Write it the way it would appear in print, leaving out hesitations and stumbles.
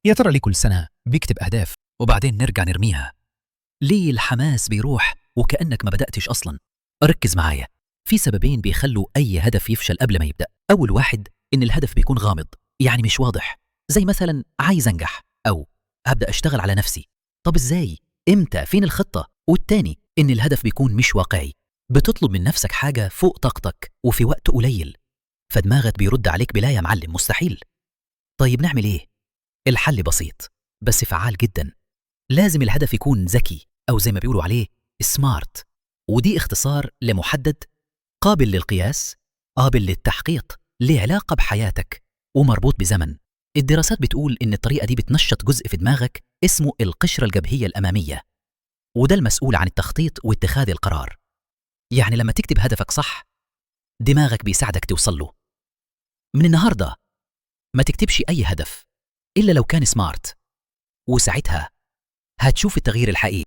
يا ترى ليه كل سنة بيكتب أهداف وبعدين نرجع نرميها؟ ليه الحماس بيروح وكأنك ما بدأتش أصلا؟ ركز معايا، في سببين بيخلوا أي هدف يفشل قبل ما يبدأ. أول واحد إن الهدف بيكون غامض، يعني مش واضح، زي مثلا عايز أنجح أو هبدأ أشتغل على نفسي. طب إزاي؟ إمتى؟ فين الخطة؟ والتاني إن الهدف بيكون مش واقعي، بتطلب من نفسك حاجة فوق طاقتك وفي وقت قليل، فدماغك بيرد عليك بلا يا معلم مستحيل. طيب نعمل إيه؟ الحل بسيط بس فعال جدا. لازم الهدف يكون ذكي أو زي ما بيقولوا عليه سمارت، ودي اختصار لمحدد، قابل للقياس، قابل للتحقيق، ليه علاقة بحياتك ومربوط بزمن. الدراسات بتقول إن الطريقة دي بتنشط جزء في دماغك اسمه القشرة الجبهية الأمامية، وده المسؤول عن التخطيط واتخاذ القرار. يعني لما تكتب هدفك صح، دماغك بيساعدك توصل له. من النهاردة ما تكتبش أي هدف إلا لو كان سمارت، وساعتها هتشوف التغيير الحقيقي.